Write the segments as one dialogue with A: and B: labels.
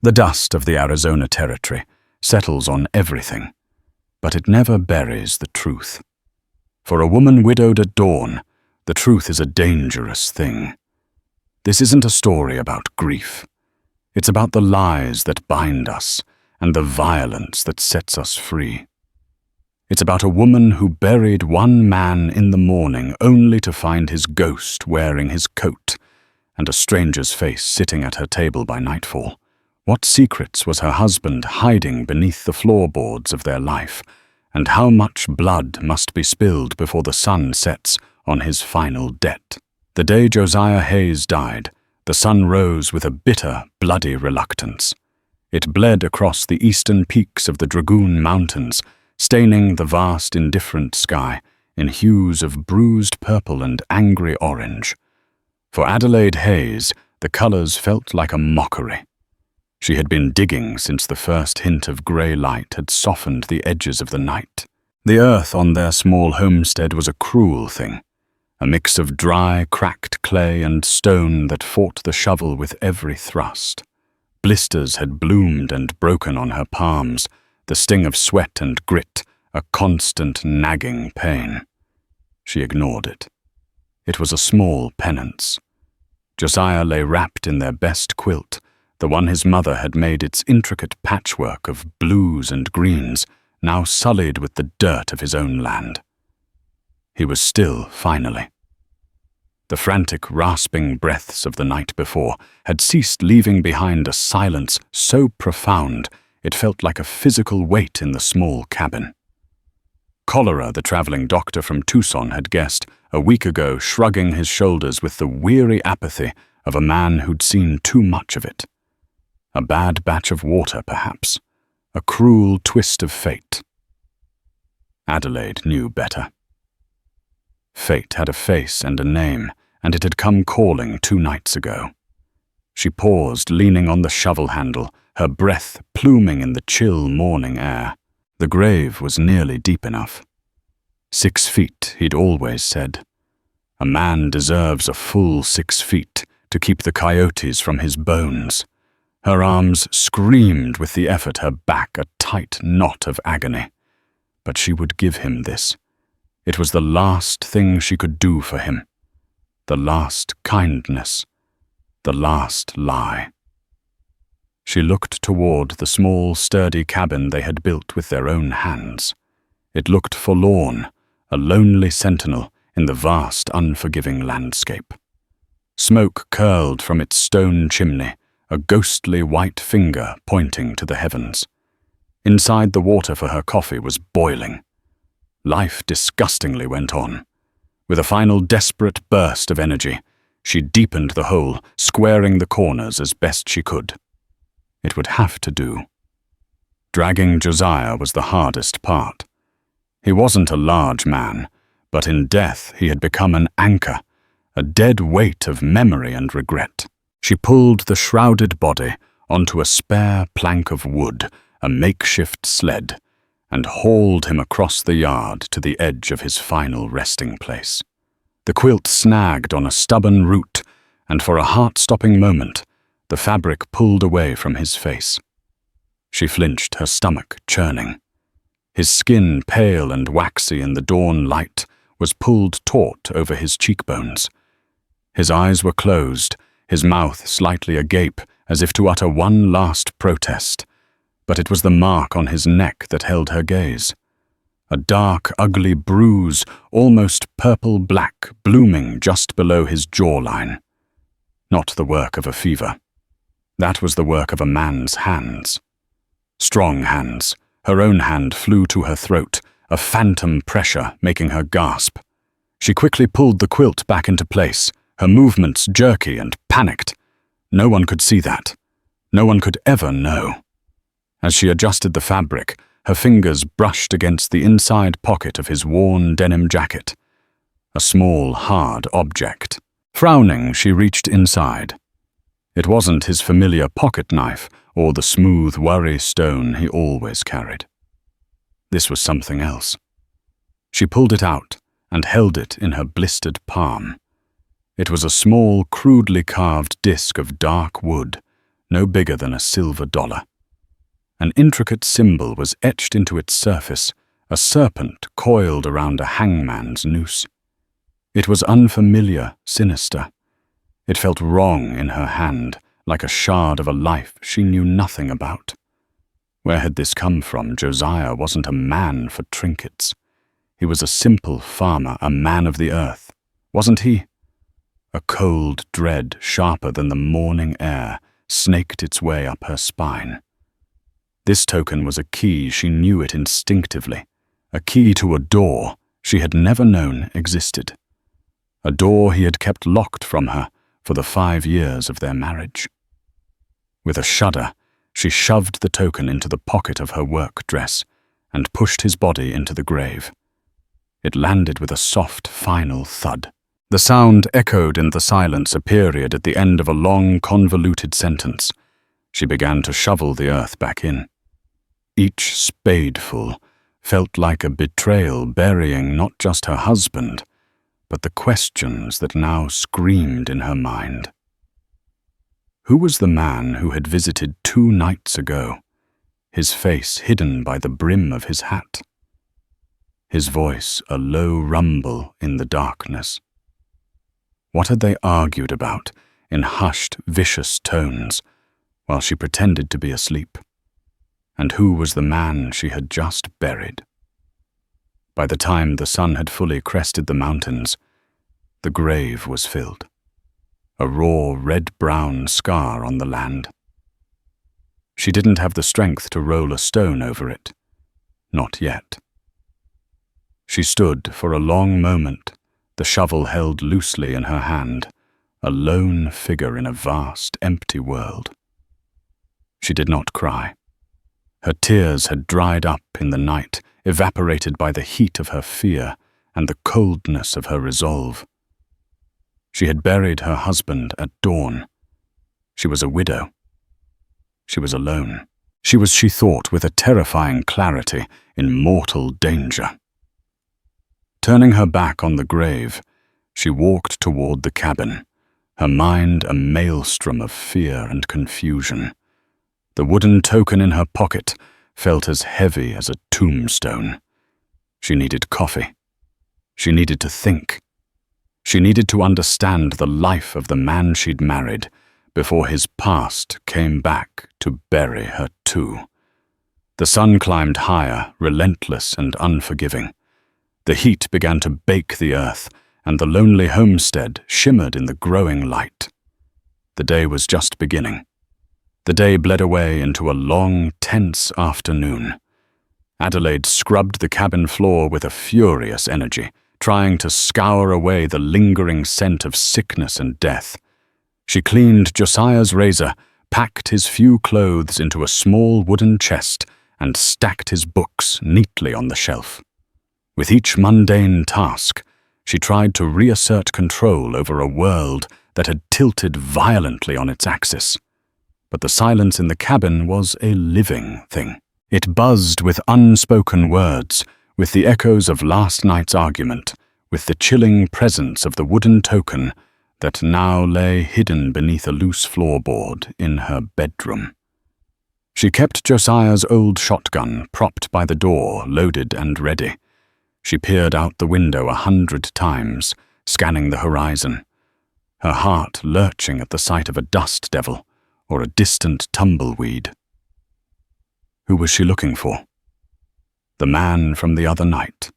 A: The dust of the Arizona Territory settles on everything, but it never buries the truth. For a woman widowed at dawn, the truth is a dangerous thing. This isn't a story about grief. It's about the lies that bind us and the violence that sets us free. It's about a woman who buried one man in the morning only to find his ghost wearing his coat and a stranger's face sitting at her table by nightfall. What secrets was her husband hiding beneath the floorboards of their life, and how much blood must be spilled before the sun sets on his final debt? The day Josiah Hayes died, the sun rose with a bitter, bloody reluctance. It bled across the eastern peaks of the Dragoon Mountains, staining the vast, indifferent sky in hues of bruised purple and angry orange. For Adelaide Hayes, the colors felt like a mockery. She had been digging since the first hint of grey light had softened the edges of the night. The earth on their small homestead was a cruel thing, a mix of dry, cracked clay and stone that fought the shovel with every thrust. Blisters had bloomed and broken on her palms, the sting of sweat and grit, a constant nagging pain. She ignored it. It was a small penance. Josiah lay wrapped in their best quilt, the one his mother had made its intricate patchwork of blues and greens, now sullied with the dirt of his own land. He was still, finally. The frantic, rasping breaths of the night before had ceased, leaving behind a silence so profound it felt like a physical weight in the small cabin. Cholera, the traveling doctor from Tucson, had guessed, a week ago, shrugging his shoulders with the weary apathy of a man who'd seen too much of it. A bad batch of water, perhaps. A cruel twist of fate. Adelaide knew better. Fate had a face and a name, and it had come calling 2 nights ago. She paused, leaning on the shovel handle, her breath pluming in the chill morning air. The grave was nearly deep enough. 6 feet, he'd always said. A man deserves a full 6 feet to keep the coyotes from his bones. Her arms screamed with the effort, her back a tight knot of agony. But she would give him this. It was the last thing she could do for him. The last kindness. The last lie. She looked toward the small, sturdy cabin they had built with their own hands. It looked forlorn, a lonely sentinel in the vast, unforgiving landscape. Smoke curled from its stone chimney, a ghostly white finger pointing to the heavens. Inside, the water for her coffee was boiling. Life disgustingly went on. With a final desperate burst of energy, she deepened the hole, squaring the corners as best she could. It would have to do. Dragging Josiah was the hardest part. He wasn't a large man, but in death he had become an anchor, a dead weight of memory and regret. She pulled the shrouded body onto a spare plank of wood, a makeshift sled, and hauled him across the yard to the edge of his final resting place. The quilt snagged on a stubborn root, and for a heart-stopping moment, the fabric pulled away from his face. She flinched, her stomach churning. His skin, pale and waxy in the dawn light, was pulled taut over his cheekbones. His eyes were closed, his mouth slightly agape, as if to utter one last protest. But it was the mark on his neck that held her gaze. A dark, ugly bruise, almost purple-black, blooming just below his jawline. Not the work of a fever. That was the work of a man's hands. Strong hands. Her own hand flew to her throat, a phantom pressure making her gasp. She quickly pulled the quilt back into place, her movements jerky and panicked. No one could see that. No one could ever know. As she adjusted the fabric, her fingers brushed against the inside pocket of his worn denim jacket. A small, hard object. Frowning, she reached inside. It wasn't his familiar pocket knife or the smooth worry stone he always carried. This was something else. She pulled it out and held it in her blistered palm. It was a small, crudely carved disc of dark wood, no bigger than a silver dollar. An intricate symbol was etched into its surface, a serpent coiled around a hangman's noose. It was unfamiliar, sinister. It felt wrong in her hand, like a shard of a life she knew nothing about. Where had this come from? Josiah wasn't a man for trinkets. He was a simple farmer, a man of the earth. Wasn't he? A cold dread, sharper than the morning air, snaked its way up her spine. This token was a key, she knew it instinctively, a key to a door she had never known existed. A door he had kept locked from her for the 5 years of their marriage. With a shudder, she shoved the token into the pocket of her work dress and pushed his body into the grave. It landed with a soft, final thud. The sound echoed in the silence, a period at the end of a long, convoluted sentence. She began to shovel the earth back in. Each spadeful felt like a betrayal, burying not just her husband, but the questions that now screamed in her mind. Who was the man who had visited 2 nights ago, his face hidden by the brim of his hat? His voice a low rumble in the darkness. What had they argued about in hushed, vicious tones while she pretended to be asleep? And who was the man she had just buried? By the time the sun had fully crested the mountains, the grave was filled, a raw red-brown scar on the land. She didn't have the strength to roll a stone over it. Not yet. She stood for a long moment, the shovel held loosely in her hand, a lone figure in a vast, empty world. She did not cry. Her tears had dried up in the night, evaporated by the heat of her fear and the coldness of her resolve. She had buried her husband at dawn. She was a widow. She was alone. She was, she thought, with a terrifying clarity, in mortal danger. Turning her back on the grave, she walked toward the cabin, her mind a maelstrom of fear and confusion. The wooden token in her pocket felt as heavy as a tombstone. She needed coffee. She needed to think. She needed to understand the life of the man she'd married before his past came back to bury her too. The sun climbed higher, relentless and unforgiving. The heat began to bake the earth, and the lonely homestead shimmered in the growing light. The day was just beginning. The day bled away into a long, tense afternoon. Adelaide scrubbed the cabin floor with a furious energy, trying to scour away the lingering scent of sickness and death. She cleaned Josiah's razor, packed his few clothes into a small wooden chest, and stacked his books neatly on the shelf. With each mundane task, she tried to reassert control over a world that had tilted violently on its axis. But the silence in the cabin was a living thing. It buzzed with unspoken words, with the echoes of last night's argument, with the chilling presence of the wooden token that now lay hidden beneath a loose floorboard in her bedroom. She kept Josiah's old shotgun propped by the door, loaded and ready. She peered out the window 100 times, scanning the horizon, her heart lurching at the sight of a dust devil or a distant tumbleweed. Who was she looking for? The man from the other night.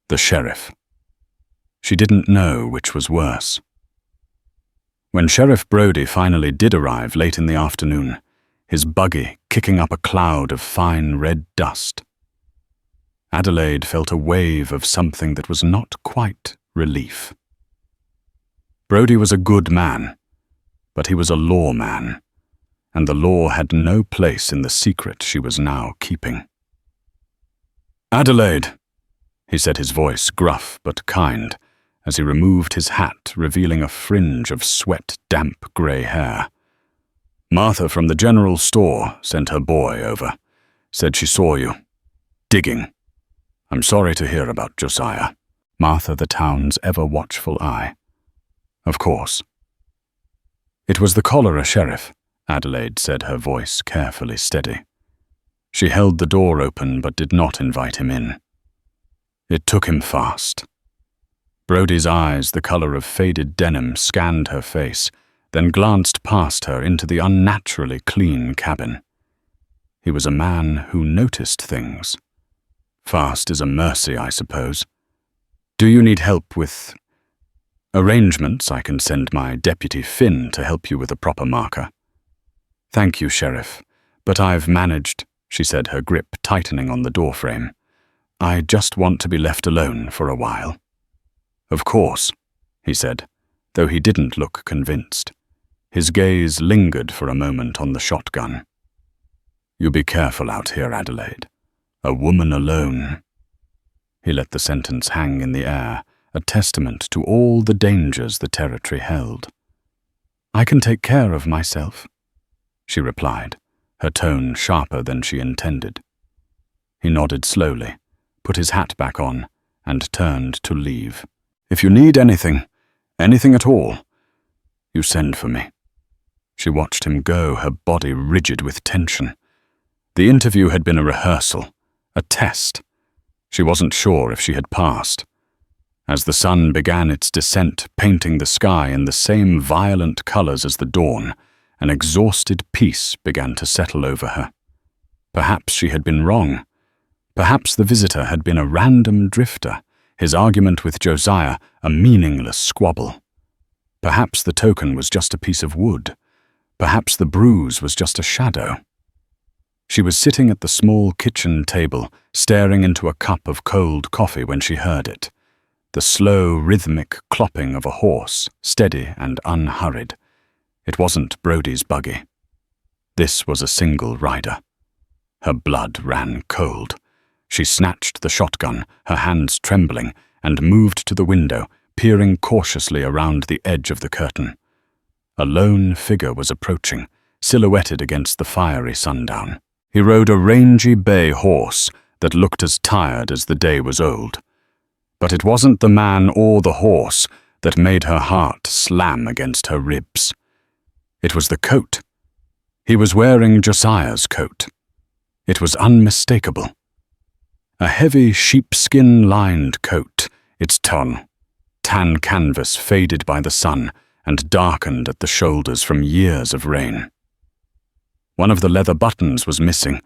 A: The sheriff. She didn't know which was worse. When Sheriff Brody finally did arrive late in the afternoon, his buggy kicking up a cloud of fine red dust, Adelaide felt a wave of something that was not quite relief. Brody was a good man, but he was a lawman, and the law had no place in the secret she was now keeping. "Adelaide," he said, his voice gruff but kind, as he removed his hat, revealing a fringe of sweat, damp grey hair. "Martha from the general store sent her boy over. Said she saw you. Digging. I'm sorry to hear about Josiah." Martha, the town's ever-watchful eye. Of course. It was the cholera sheriff, Adelaide said, her voice carefully steady. She held the door open but did not invite him in. It took him fast. Brodie's eyes, the color of faded denim, scanned her face, then glanced past her into the unnaturally clean cabin. He was a man who noticed things. Fast is a mercy, I suppose. Do you need help with arrangements? I can send my deputy Finn to help you with a proper marker. Thank you, Sheriff, but I've managed, she said, her grip tightening on the doorframe. I just want to be left alone for a while. Of course, he said, though he didn't look convinced. His gaze lingered for a moment on the shotgun. You be careful out here, Adelaide. A woman alone. He let the sentence hang in the air, a testament to all the dangers the territory held. I can take care of myself, she replied, her tone sharper than she intended. He nodded slowly, put his hat back on, and turned to leave. If you need anything at all, you send for me. She watched him go, her body rigid with tension. The interview had been a rehearsal, a test. She wasn't sure if she had passed. As the sun began its descent, painting the sky in the same violent colors as the dawn, an exhausted peace began to settle over her. Perhaps she had been wrong. Perhaps the visitor had been a random drifter, his argument with Josiah a meaningless squabble. Perhaps the token was just a piece of wood. Perhaps the bruise was just a shadow. She was sitting at the small kitchen table, staring into a cup of cold coffee when she heard it. The slow, rhythmic clopping of a horse, steady and unhurried. It wasn't Brodie's buggy. This was a single rider. Her blood ran cold. She snatched the shotgun, her hands trembling, and moved to the window, peering cautiously around the edge of the curtain. A lone figure was approaching, silhouetted against the fiery sundown. He rode a rangy bay horse that looked as tired as the day was old. But it wasn't the man or the horse that made her heart slam against her ribs. It was the coat. He was wearing Josiah's coat. It was unmistakable. A heavy sheepskin-lined coat, its tan canvas faded by the sun and darkened at the shoulders from years of rain. One of the leather buttons was missing,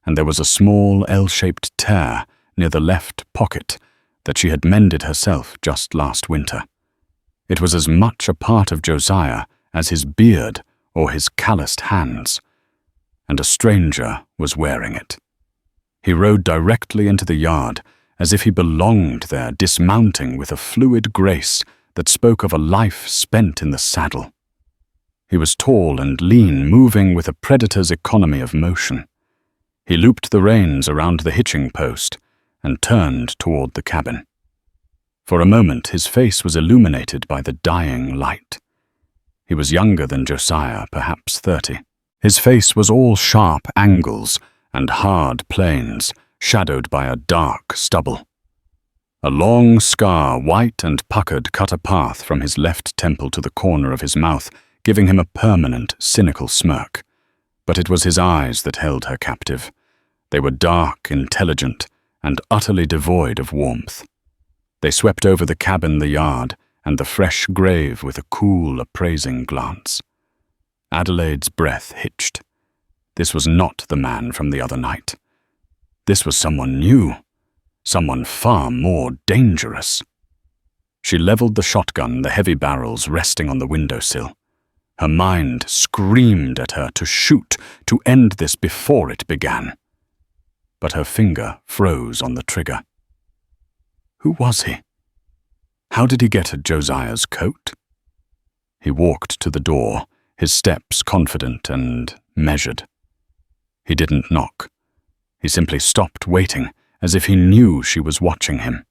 A: and there was a small L-shaped tear near the left pocket that she had mended herself just last winter. It was as much a part of Josiah as his beard or his calloused hands, and a stranger was wearing it. He rode directly into the yard, as if he belonged there, dismounting with a fluid grace that spoke of a life spent in the saddle. He was tall and lean, moving with a predator's economy of motion. He looped the reins around the hitching post and turned toward the cabin. For a moment, his face was illuminated by the dying light. He was younger than Josiah, perhaps 30. His face was all sharp angles and hard planes, shadowed by a dark stubble. A long scar, white and puckered, cut a path from his left temple to the corner of his mouth, giving him a permanent, cynical smirk. But it was his eyes that held her captive. They were dark, intelligent, and utterly devoid of warmth. They swept over the cabin, the yard, and the fresh grave with a cool, appraising glance. Adelaide's breath hitched. This was not the man from the other night. This was someone new, someone far more dangerous. She leveled the shotgun, the heavy barrels resting on the windowsill. Her mind screamed at her to shoot, to end this before it began. But her finger froze on the trigger. Who was he? How did he get at Josiah's coat? He walked to the door, his steps confident and measured. He didn't knock. He simply stopped waiting, as if he knew she was watching him.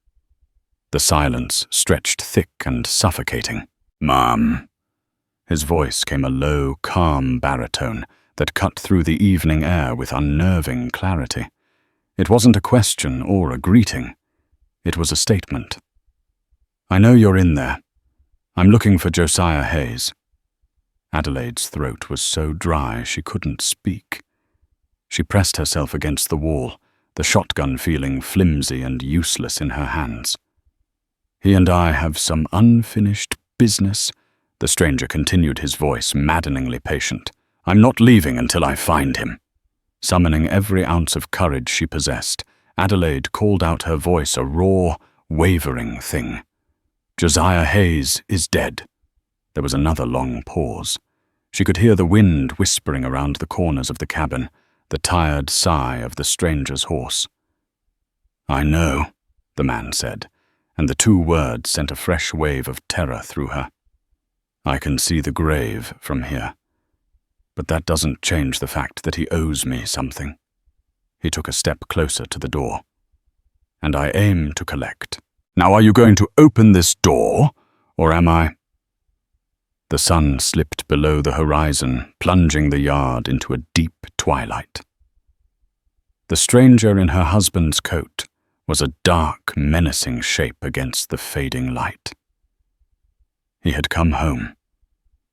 A: The silence stretched thick and suffocating. "Mom." His voice came a low, calm baritone that cut through the evening air with unnerving clarity. It wasn't a question or a greeting. It was a statement. "I know you're in there. I'm looking for Josiah Hayes." Adelaide's throat was so dry she couldn't speak. She pressed herself against the wall, the shotgun feeling flimsy and useless in her hands. "He and I have some unfinished business," the stranger continued, his voice maddeningly patient. "I'm not leaving until I find him." Summoning every ounce of courage she possessed, Adelaide called out, her voice a raw, wavering thing. "Josiah Hayes is dead." There was another long pause. She could hear the wind whispering around the corners of the cabin, the tired sigh of the stranger's horse. "I know," the man said, and the two words sent a fresh wave of terror through her. "I can see the grave from here. But that doesn't change the fact that he owes me something." He took a step closer to the door. "And I aim to collect. Now are you going to open this door, or am I—" The sun slipped below the horizon, plunging the yard into a deep twilight. The stranger in her husband's coat was a dark, menacing shape against the fading light. He had come home,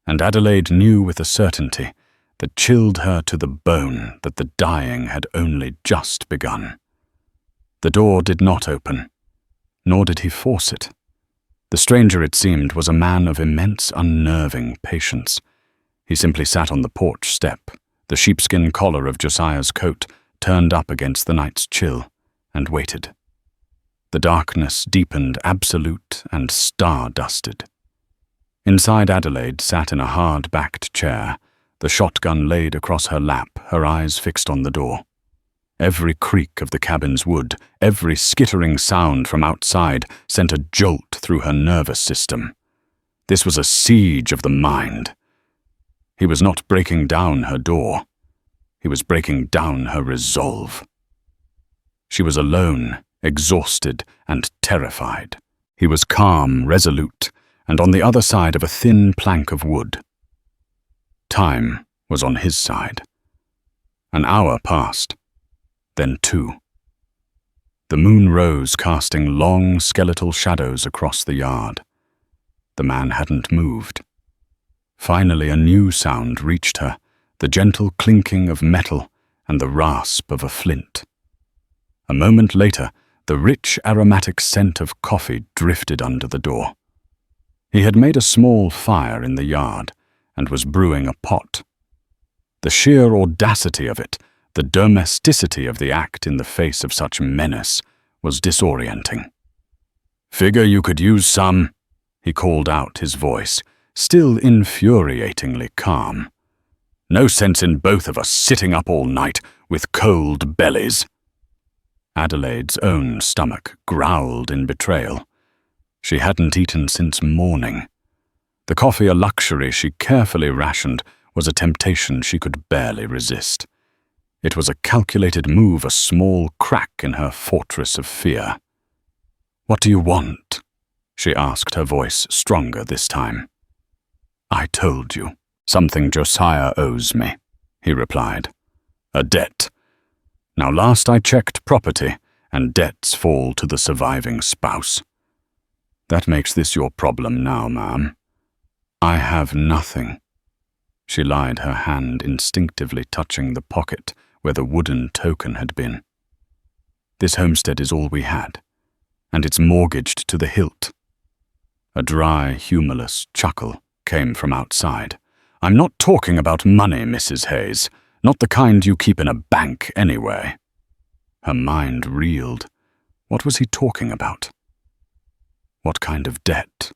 A: and Adelaide knew with a certainty that chilled her to the bone that the dying had only just begun. The door did not open, nor did he force it. The stranger, it seemed, was a man of immense unnerving patience. He simply sat on the porch step, the sheepskin collar of Josiah's coat turned up against the night's chill, and waited. The darkness deepened, absolute and star-dusted. Inside, Adelaide sat in a hard-backed chair, the shotgun laid across her lap, her eyes fixed on the door. Every creak of the cabin's wood, every skittering sound from outside sent a jolt through her nervous system. This was a siege of the mind. He was not breaking down her door. He was breaking down her resolve. She was alone, exhausted, and terrified. He was calm, resolute, and on the other side of a thin plank of wood. Time was on his side. An hour passed, then 2. The moon rose, casting long, skeletal shadows across the yard. The man hadn't moved. Finally, a new sound reached her, the gentle clinking of metal and the rasp of a flint. A moment later, the rich, aromatic scent of coffee drifted under the door. He had made a small fire in the yard and was brewing a pot. The sheer audacity of it, the domesticity of the act in the face of such menace, was disorienting. "Figure you could use some," he called out, his voice still infuriatingly calm. "No sense in both of us sitting up all night with cold bellies." Adelaide's own stomach growled in betrayal. She hadn't eaten since morning. The coffee, a luxury she carefully rationed, was a temptation she could barely resist. It was a calculated move, a small crack in her fortress of fear. "What do you want?" she asked, her voice stronger this time. "I told you. Something Josiah owes me," he replied. "A debt. Now last I checked property, and debts fall to the surviving spouse. That makes this your problem now, ma'am. I have nothing." She lied, her hand instinctively touching the pocket where the wooden token had been. "This homestead is all we had, and it's mortgaged to the hilt." A dry, humorless chuckle came from outside. "I'm not talking about money, Mrs. Hayes. Not the kind you keep in a bank anyway." Her mind reeled. What was he talking about? What kind of debt?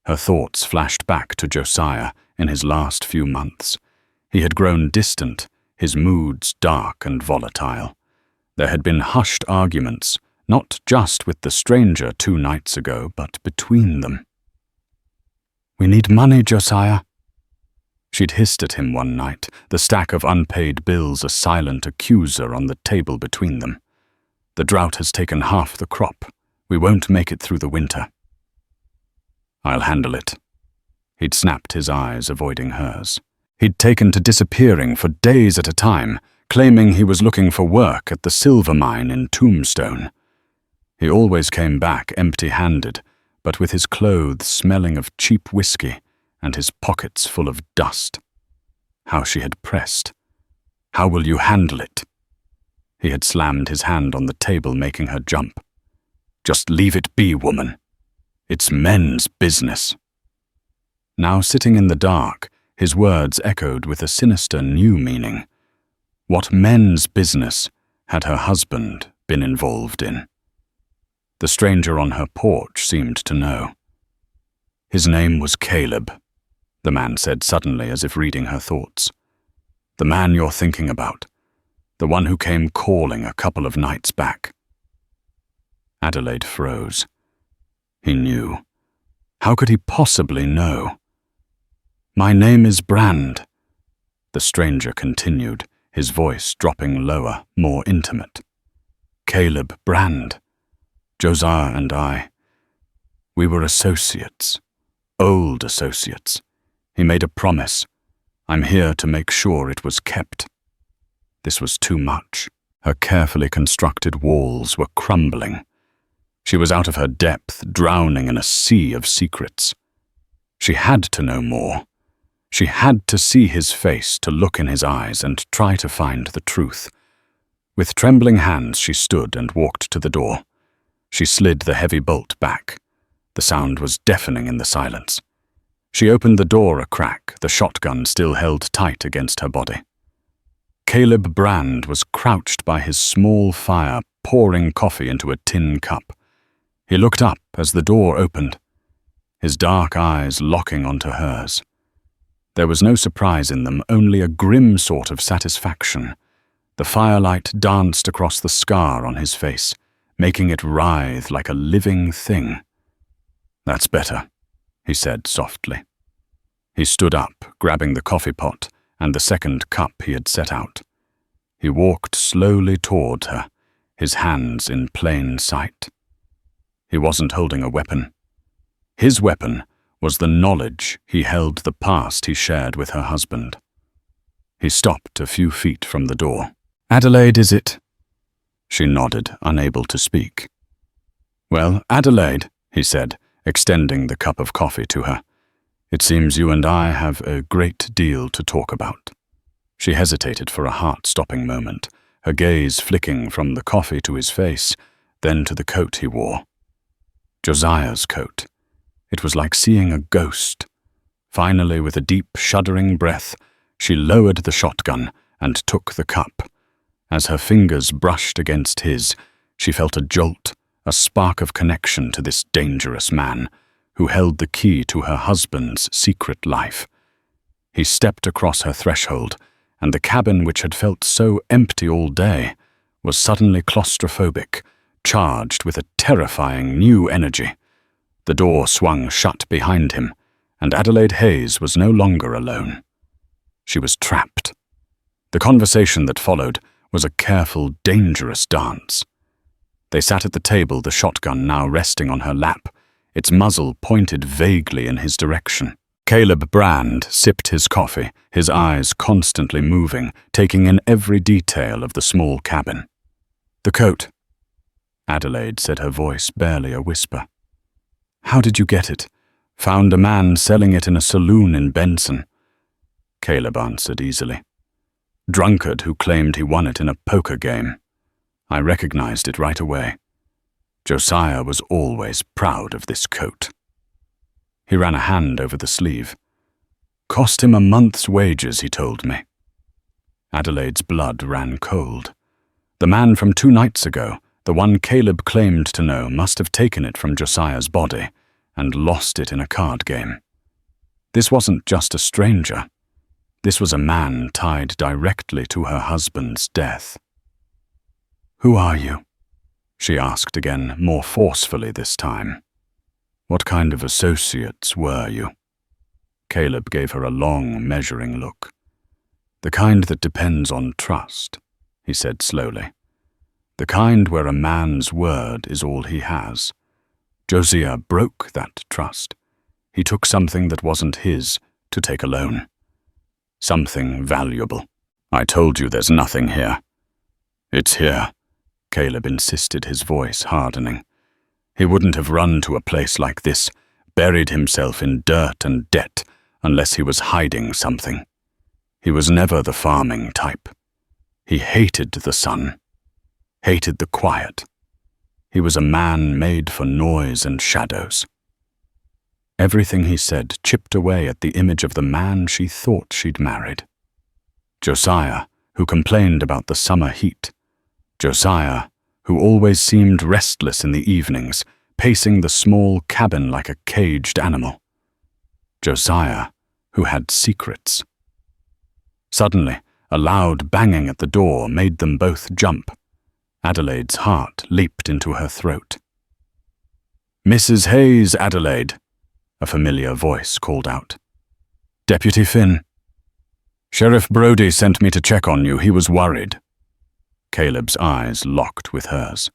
A: Her thoughts flashed back to Josiah in his last few months. He had grown distant, his moods dark and volatile. There had been hushed arguments, not just with the stranger 2 nights ago, but between them. "We need money, Josiah." She'd hissed at him one night, the stack of unpaid bills a silent accuser on the table between them. "The drought has taken half the crop. We won't make it through the winter." "I'll handle it." He'd snapped his eyes, avoiding hers. He'd taken to disappearing for days at a time, claiming he was looking for work at the silver mine in Tombstone. He always came back empty-handed, but with his clothes smelling of cheap whiskey and his pockets full of dust. How she had pressed. How will you handle it? He had slammed his hand on the table, making her jump. Just leave it be, woman. It's men's business. Now sitting in the dark, his words echoed with a sinister new meaning. What men's business had her husband been involved in? The stranger on her porch seemed to know. His name was Caleb, the man said suddenly as if reading her thoughts. The man you're thinking about. The one who came calling a couple of nights back. Adelaide froze. He knew. How could he possibly know? My name is Brand, the stranger continued, his voice dropping lower, more intimate. Caleb Brand. Josiah and I. We were associates. Old associates. He made a promise. I'm here to make sure it was kept. This was too much. Her carefully constructed walls were crumbling. She was out of her depth, drowning in a sea of secrets. She had to know more. She had to see his face, to look in his eyes and try to find the truth. With trembling hands she stood and walked to the door. She slid the heavy bolt back. The sound was deafening in the silence. She opened the door a crack, the shotgun still held tight against her body. Caleb Brand was crouched by his small fire, pouring coffee into a tin cup. He looked up as the door opened, his dark eyes locking onto hers. There was no surprise in them, only a grim sort of satisfaction. The firelight danced across the scar on his face, making it writhe like a living thing. That's better, he said softly. He stood up, grabbing the coffee pot and the second cup he had set out. He walked slowly toward her, his hands in plain sight. He wasn't holding a weapon. His weapon was the knowledge he held the past he shared with her husband. He stopped a few feet from the door. Adelaide, is it? She nodded, unable to speak. Well, Adelaide, he said, extending the cup of coffee to her. It seems you and I have a great deal to talk about. She hesitated for a heart-stopping moment, her gaze flicking from the coffee to his face, then to the coat he wore. Josiah's coat. It was like seeing a ghost. Finally, with a deep, shuddering breath, she lowered the shotgun and took the cup. As her fingers brushed against his, she felt a jolt, a spark of connection to this dangerous man, who held the key to her husband's secret life. He stepped across her threshold, and the cabin which had felt so empty all day was suddenly claustrophobic, charged with a terrifying new energy. The door swung shut behind him, and Adelaide Hayes was no longer alone. She was trapped. The conversation that followed was a careful, dangerous dance. They sat at the table, the shotgun now resting on her lap, its muzzle pointed vaguely in his direction. Caleb Brand sipped his coffee, his eyes constantly moving, taking in every detail of the small cabin. The coat, Adelaide said, her voice barely a whisper. How did you get it? Found a man selling it in a saloon in Benson. Caleb answered easily. Drunkard who claimed he won it in a poker game. I recognized it right away. Josiah was always proud of this coat. He ran a hand over the sleeve. Cost him a month's wages, he told me. Adelaide's blood ran cold. The man from 2 nights ago, the one Caleb claimed to know, must have taken it from Josiah's body and lost it in a card game. This wasn't just a stranger. This was a man tied directly to her husband's death. Who are you? She asked again, more forcefully this time. What kind of associates were you? Caleb gave her a long, measuring look. The kind that depends on trust, he said slowly. The kind where a man's word is all he has. Josiah broke that trust. He took something that wasn't his to take alone. Something valuable. I told you there's nothing here. It's here, Caleb insisted, his voice hardening. He wouldn't have run to a place like this, buried himself in dirt and debt, unless he was hiding something. He was never the farming type. He hated the sun, hated the quiet. He was a man made for noise and shadows. Everything he said chipped away at the image of the man she thought she'd married. Josiah, who complained about the summer heat. Josiah, who always seemed restless in the evenings, pacing the small cabin like a caged animal. Josiah, who had secrets. Suddenly, a loud banging at the door made them both jump. Adelaide's heart leaped into her throat. "Mrs. Hayes, Adelaide," a familiar voice called out. "Deputy Finn." "Sheriff Brody sent me to check on you. He was worried." Caleb's eyes locked with hers.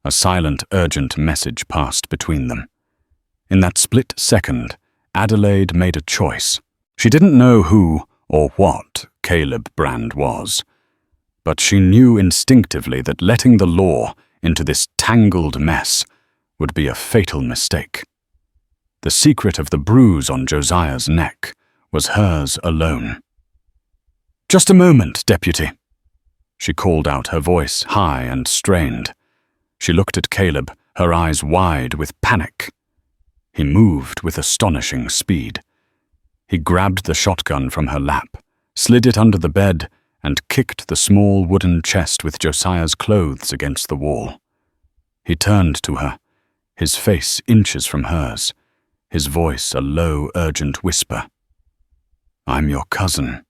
A: A silent, urgent message passed between them. In that split second, Adelaide made a choice. She didn't know who or what Caleb Brand was, but she knew instinctively that letting the law into this tangled mess would be a fatal mistake. The secret of the bruise on Josiah's neck was hers alone. "Just a moment, Deputy," she called out, her voice high and strained. She looked at Caleb, her eyes wide with panic. He moved with astonishing speed. He grabbed the shotgun from her lap, slid it under the bed, and kicked the small wooden chest with Josiah's clothes against the wall. He turned to her, his face inches from hers, his voice a low, urgent whisper. "I'm your cousin,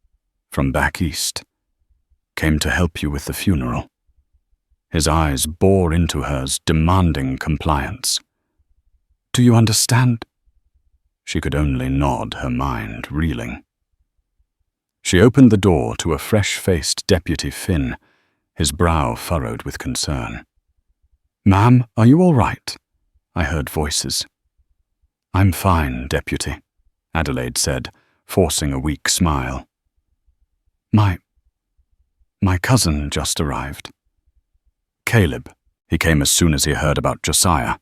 A: from back east. Came to help you with the funeral." His eyes bore into hers, demanding compliance. "Do you understand?" She could only nod, her mind reeling. She opened the door to a fresh-faced Deputy Finn, his brow furrowed with concern. "Ma'am, are you all right?" I heard voices. "I'm fine, Deputy," Adelaide said, forcing a weak smile. My cousin just arrived." "Caleb." He came as soon as he heard about Josiah.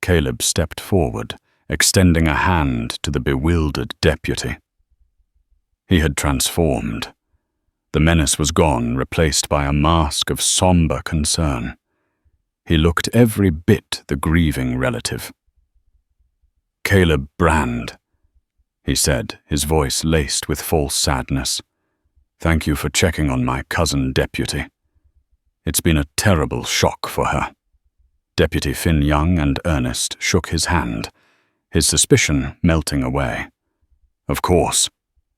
A: Caleb stepped forward, extending a hand to the bewildered deputy. He had transformed. The menace was gone, replaced by a mask of somber concern. He looked every bit the grieving relative. "Caleb Brand," he said, his voice laced with false sadness. "Thank you for checking on my cousin, Deputy. It's been a terrible shock for her." Deputy Finn, young and earnest, shook his hand, his suspicion melting away. "Of course.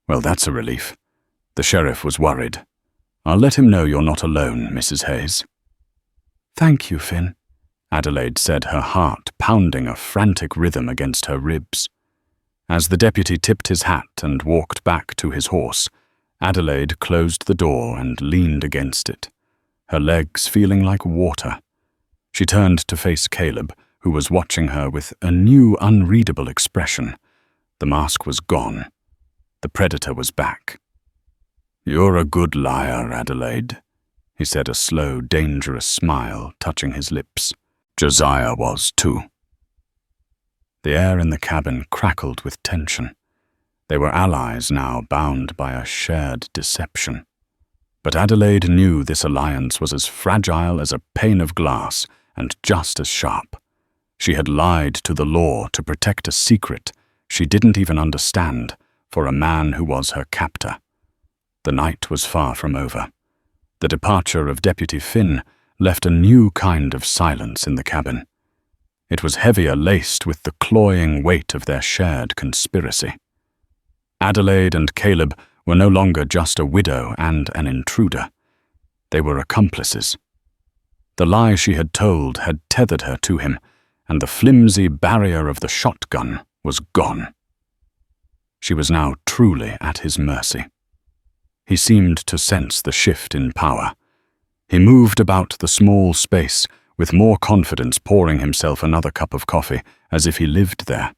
A: Well, that's a relief. The sheriff was worried. I'll let him know you're not alone, Mrs. Hayes." "Thank you, Finn," Adelaide said, her heart pounding a frantic rhythm against her ribs. As the deputy tipped his hat and walked back to his horse, Adelaide closed the door and leaned against it, her legs feeling like water. She turned to face Caleb, who was watching her with a new, unreadable expression. The mask was gone. The predator was back. "You're a good liar, Adelaide," he said, a slow, dangerous smile touching his lips. "Josiah was too." The air in the cabin crackled with tension. They were allies now, bound by a shared deception. But Adelaide knew this alliance was as fragile as a pane of glass and just as sharp. She had lied to the law to protect a secret she didn't even understand for a man who was her captor. The night was far from over. The departure of Deputy Finn left a new kind of silence in the cabin. It was heavier laced with the cloying weight of their shared conspiracy. Adelaide and Caleb were no longer just a widow and an intruder. They were accomplices. The lie she had told had tethered her to him, and the flimsy barrier of the shotgun was gone. She was now truly at his mercy. He seemed to sense the shift in power. He moved about the small space with more confidence, pouring himself another cup of coffee as if he lived there.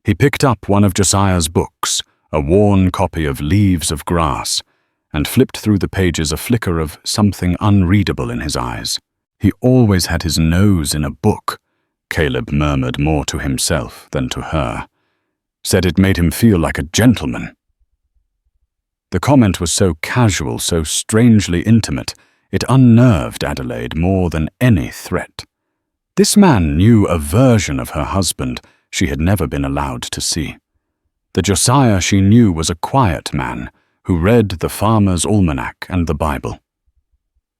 A: He picked up one of Josiah's books, a worn copy of Leaves of Grass, and flipped through the pages, a flicker of something unreadable in his eyes. He always had his nose in a book, Caleb murmured more to himself than to her. Said it made him feel like a gentleman. The comment was so casual, so strangely intimate, it unnerved Adelaide more than any threat. This man knew a version of her husband she had never been allowed to see. The Josiah she knew was a quiet man who read the Farmer's Almanac and the Bible.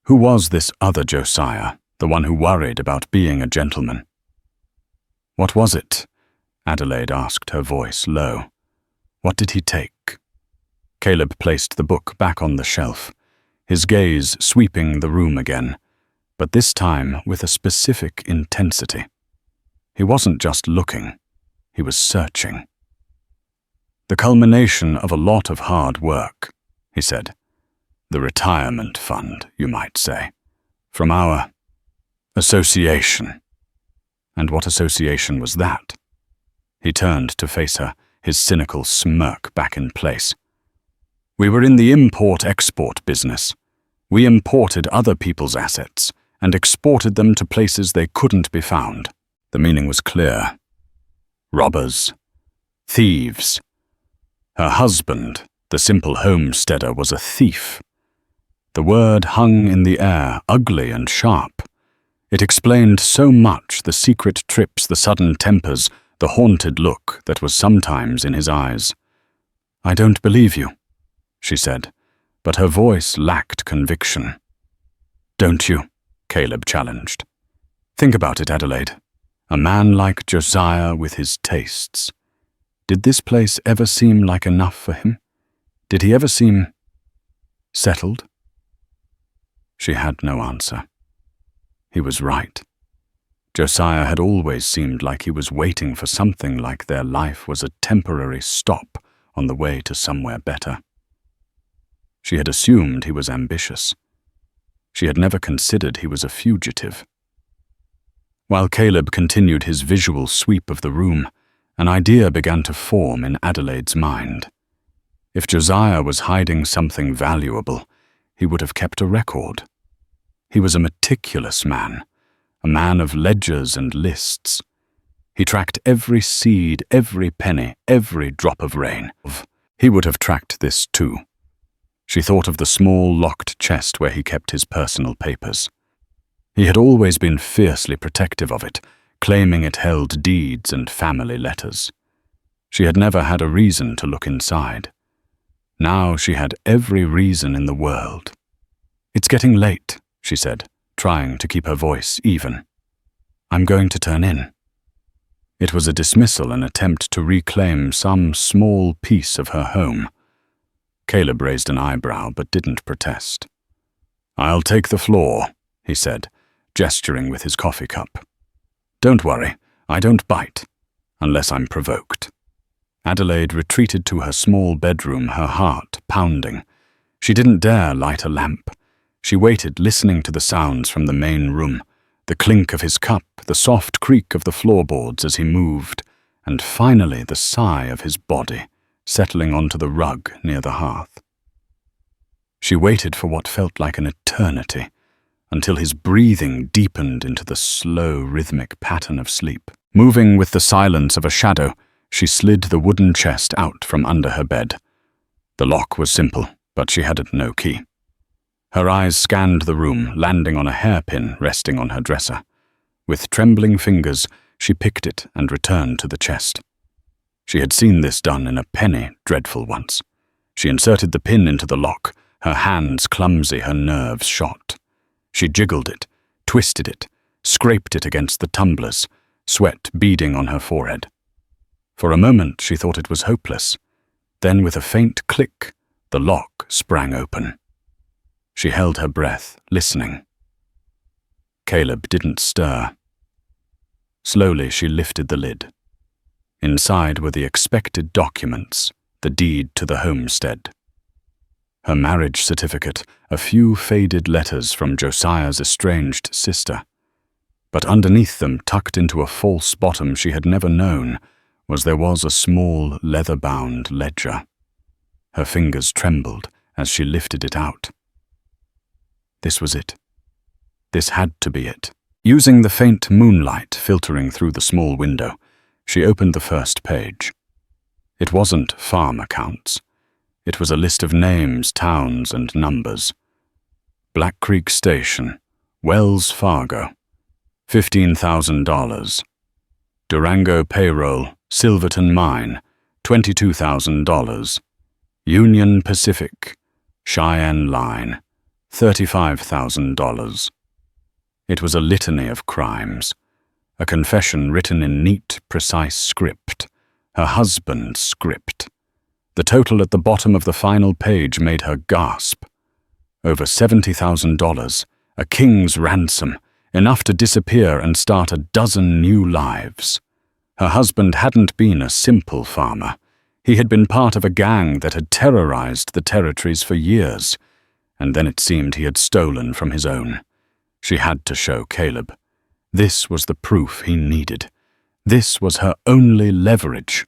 A: Who was this other Josiah, the one who worried about being a gentleman? What was it? Adelaide asked, her voice low. What did he take? Caleb placed the book back on the shelf, his gaze sweeping the room again, but this time with a specific intensity. He wasn't just looking, he was searching. The culmination of a lot of hard work, he said. The retirement fund, you might say, from our association. And what association was that? He turned to face her, his cynical smirk back in place. We were in the import-export business. We imported other people's assets and exported them to places they couldn't be found. The meaning was clear. Robbers. Thieves. Her husband, the simple homesteader, was a thief. The word hung in the air, ugly and sharp. It explained so much, the secret trips, the sudden tempers, the haunted look that was sometimes in his eyes. I don't believe you, she said, but her voice lacked conviction. Don't you? Caleb challenged. Think about it, Adelaide. A man like Josiah with his tastes. Did this place ever seem like enough for him? Did he ever seem settled? She had no answer. He was right. Josiah had always seemed like he was waiting for something, like their life was a temporary stop on the way to somewhere better. She had assumed he was ambitious. She had never considered he was a fugitive. While Caleb continued his visual sweep of the room, an idea began to form in Adelaide's mind. If Josiah was hiding something valuable, he would have kept a record. He was a meticulous man, a man of ledgers and lists. He tracked every seed, every penny, every drop of rain. He would have tracked this too. She thought of the small locked chest where he kept his personal papers. He had always been fiercely protective of it, claiming it held deeds and family letters. She had never had a reason to look inside. Now she had every reason in the world. It's getting late, she said, trying to keep her voice even. I'm going to turn in. It was a dismissal, an attempt to reclaim some small piece of her home. Caleb raised an eyebrow but didn't protest. I'll take the floor, he said, gesturing with his coffee cup. Don't worry, I don't bite, unless I'm provoked. Adelaide retreated to her small bedroom, her heart pounding. She didn't dare light a lamp. She waited, listening to the sounds from the main room, the clink of his cup, the soft creak of the floorboards as he moved, and finally the sigh of his body, settling onto the rug near the hearth. She waited for what felt like an eternity, until his breathing deepened into the slow, rhythmic pattern of sleep. Moving with the silence of a shadow, she slid the wooden chest out from under her bed. The lock was simple, but she had no key. Her eyes scanned the room, landing on a hairpin resting on her dresser. With trembling fingers, she picked it and returned to the chest. She had seen this done in a penny dreadful once. She inserted the pin into the lock, her hands clumsy, her nerves shot. She jiggled it, twisted it, scraped it against the tumblers, sweat beading on her forehead. For a moment she thought it was hopeless. Then with a faint click, the lock sprang open. She held her breath, listening. Caleb didn't stir. Slowly she lifted the lid. Inside were the expected documents, the deed to the homestead. Her marriage certificate, a few faded letters from Josiah's estranged sister. But underneath them, tucked into a false bottom she had never known, there was a small leather-bound ledger. Her fingers trembled as she lifted it out. This was it. This had to be it. Using the faint moonlight filtering through the small window, she opened the first page. It wasn't farm accounts. It was a list of names, towns, and numbers. Black Creek Station, Wells Fargo, $15,000. Durango Payroll, Silverton Mine, $22,000. Union Pacific, Cheyenne Line, $35,000. It was a litany of crimes, a confession written in neat, precise script, her husband's script. The total at the bottom of the final page made her gasp. Over $70,000, a king's ransom, enough to disappear and start a dozen new lives. Her husband hadn't been a simple farmer. He had been part of a gang that had terrorized the territories for years, and then it seemed he had stolen from his own. She had to show Caleb. This was the proof he needed. This was her only leverage.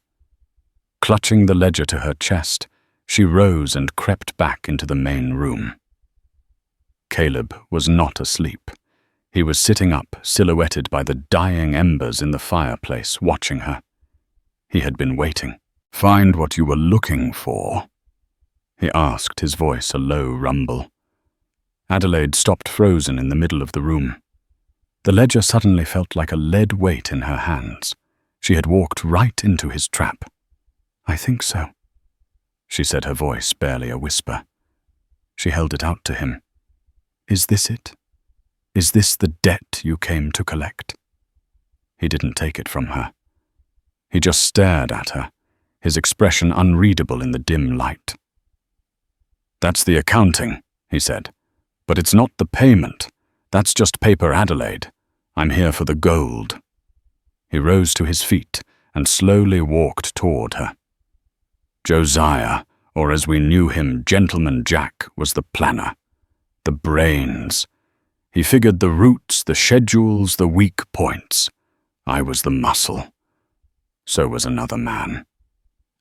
A: Clutching the ledger to her chest, she rose and crept back into the main room. Caleb was not asleep. He was sitting up, silhouetted by the dying embers in the fireplace, watching her. He had been waiting. "Find what you were looking for?" he asked, his voice a low rumble. Adelaide stopped frozen in the middle of the room. The ledger suddenly felt like a lead weight in her hands. She had walked right into his trap. "I think so," she said, her voice barely a whisper. She held it out to him. "Is this it? Is this the debt you came to collect?" He didn't take it from her. He just stared at her, his expression unreadable in the dim light. "That's the accounting," he said. "But it's not the payment. That's just paper, Adelaide. I'm here for the gold." He rose to his feet and slowly walked toward her. Josiah, or as we knew him, Gentleman Jack, was the planner, the brains. He figured the routes, the schedules, the weak points. I was the muscle. So was another man.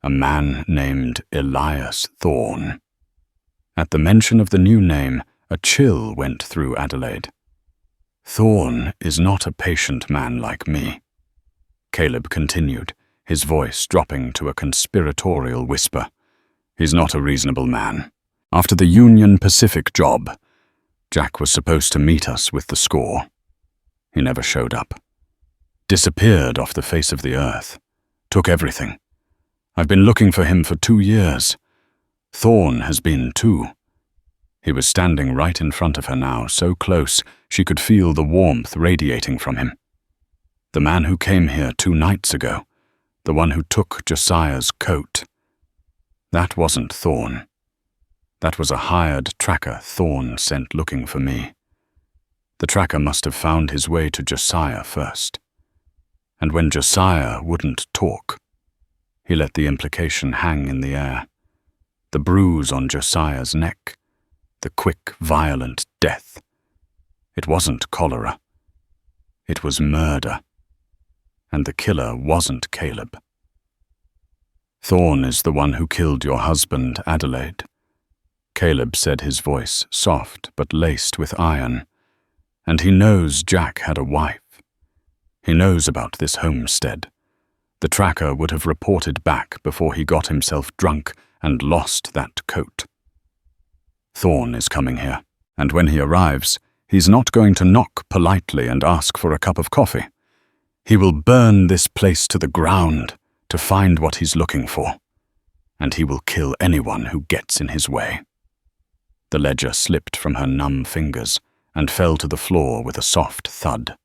A: A man named Elias Thorne. At the mention of the new name, a chill went through Adelaide. "Thorne is not a patient man like me," Caleb continued, his voice dropping to a conspiratorial whisper. "He's not a reasonable man. After the Union Pacific job, Jack was supposed to meet us with the score. He never showed up. Disappeared off the face of the earth. Took everything. I've been looking for him for 2 years. Thorne has been too." He was standing right in front of her now, so close she could feel the warmth radiating from him. The man who came here 2 nights ago, the one who took Josiah's coat. That wasn't Thorne. That was a hired tracker Thorne sent looking for me. The tracker must have found his way to Josiah first. And when Josiah wouldn't talk, he let the implication hang in the air. The bruise on Josiah's neck, the quick, violent death. It wasn't cholera. It was murder. And the killer wasn't Caleb. "Thorne is the one who killed your husband, Adelaide," Caleb said, his voice soft but laced with iron. "And he knows Jack had a wife. He knows about this homestead. The tracker would have reported back before he got himself drunk and lost that coat. Thorne is coming here, and when he arrives, he's not going to knock politely and ask for a cup of coffee. He will burn this place to the ground to find what he's looking for, and he will kill anyone who gets in his way." The ledger slipped from her numb fingers and fell to the floor with a soft thud.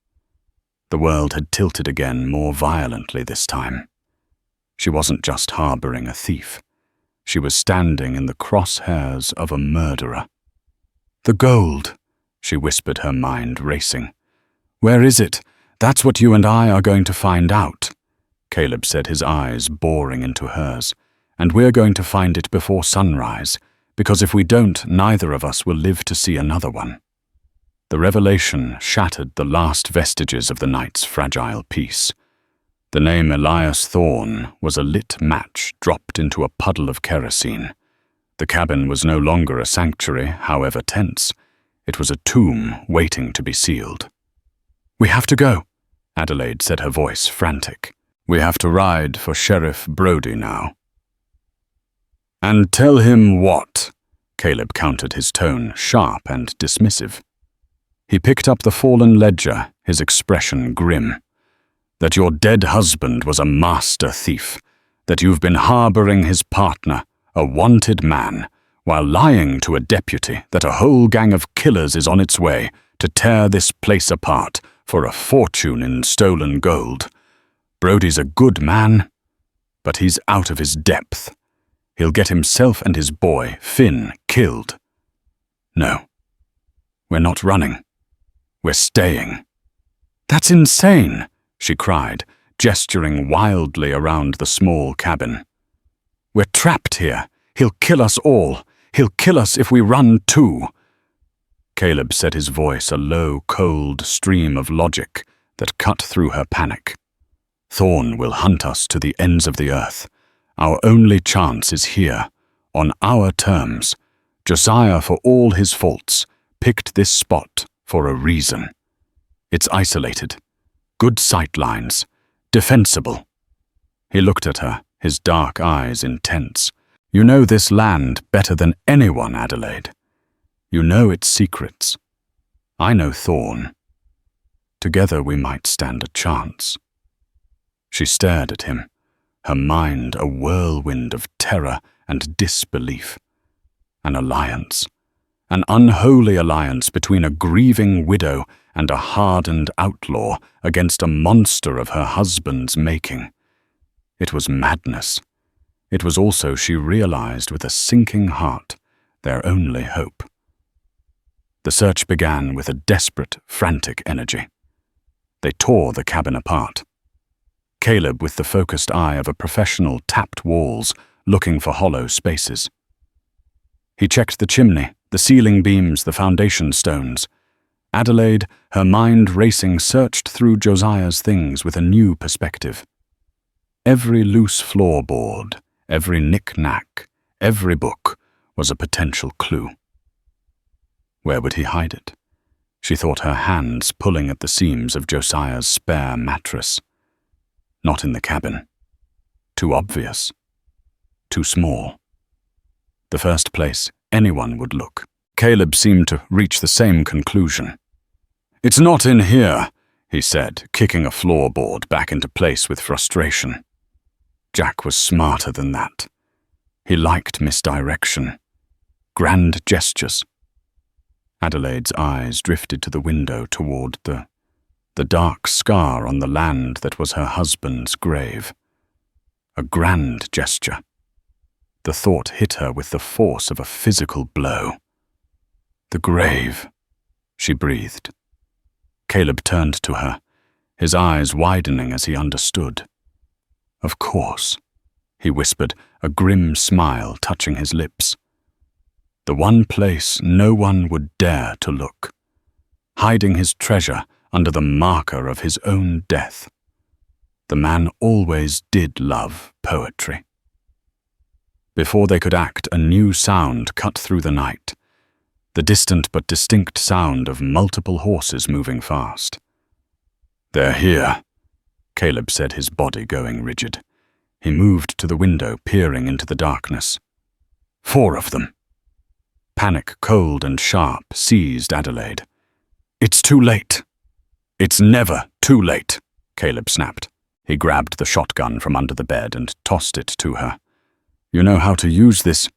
A: The world had tilted again, more violently this time. She wasn't just harboring a thief. She was standing in the crosshairs of a murderer. "The gold," she whispered, her mind racing. "Where is it? That's what you and I are going to find out," Caleb said, his eyes boring into hers. "And we're going to find it before sunrise, because if we don't, neither of us will live to see another one." The revelation shattered the last vestiges of the night's fragile peace. The name Elias Thorne was a lit match dropped into a puddle of kerosene. The cabin was no longer a sanctuary, however tense. It was a tomb waiting to be sealed. "We have to go," Adelaide said, her voice frantic. "We have to ride for Sheriff Brody now," And tell him what? Caleb countered, his tone sharp and dismissive. He picked up the fallen ledger, his expression grim. That your dead husband was a master thief, that you've been harboring his partner, a wanted man, while lying to a deputy that a whole gang of killers is on its way to tear this place apart for a fortune in stolen gold. Brody's a good man, but he's out of his depth. He'll get himself and his boy, Finn, killed. No, we're not running. We're staying. That's insane, she cried, gesturing wildly around the small cabin. We're trapped here. He'll kill us all. He'll kill us if we run too. Caleb set his voice a low, cold stream of logic that cut through her panic. Thorn will hunt us to the ends of the earth. Our only chance is here, on our terms. Josiah, for all his faults, picked this spot for a reason. It's isolated, good sightlines, defensible. He looked at her, his dark eyes intense. You know this land better than anyone, Adelaide. You know its secrets. I know Thorn. Together we might stand a chance. She stared at him, her mind a whirlwind of terror and disbelief. An alliance. An unholy alliance between a grieving widow and a hardened outlaw against a monster of her husband's making. It was madness. It was also, she realized with a sinking heart, their only hope. The search began with a desperate, frantic energy. They tore the cabin apart. Caleb, with the focused eye of a professional, tapped walls, looking for hollow spaces. He checked the chimney, the ceiling beams, the foundation stones. Adelaide, her mind racing, searched through Josiah's things with a new perspective. Every loose floorboard, every knick-knack, every book was a potential clue. Where would he hide it? She thought, her hands pulling at the seams of Josiah's spare mattress. Not in the cabin. Too obvious. Too small. The first place anyone would look. Caleb seemed to reach the same conclusion. It's not in here, he said, kicking a floorboard back into place with frustration. Jack was smarter than that. He liked misdirection. Grand gestures. Adelaide's eyes drifted to the window toward the dark scar on the land that was her husband's grave. A grand gesture. The thought hit her with the force of a physical blow. The grave, she breathed. Caleb turned to her, his eyes widening as he understood. Of course, he whispered, a grim smile touching his lips. The one place no one would dare to look, hiding his treasure under the marker of his own death. The man always did love poetry. Before they could act, a new sound cut through the night, the distant but distinct sound of multiple horses moving fast. They're here, Caleb said, his body going rigid. He moved to the window, peering into the darkness. 4 of them. Panic, cold and sharp, seized Adelaide. It's too late. It's never too late, Caleb snapped. He grabbed the shotgun from under the bed and tossed it to her. You know how to use this?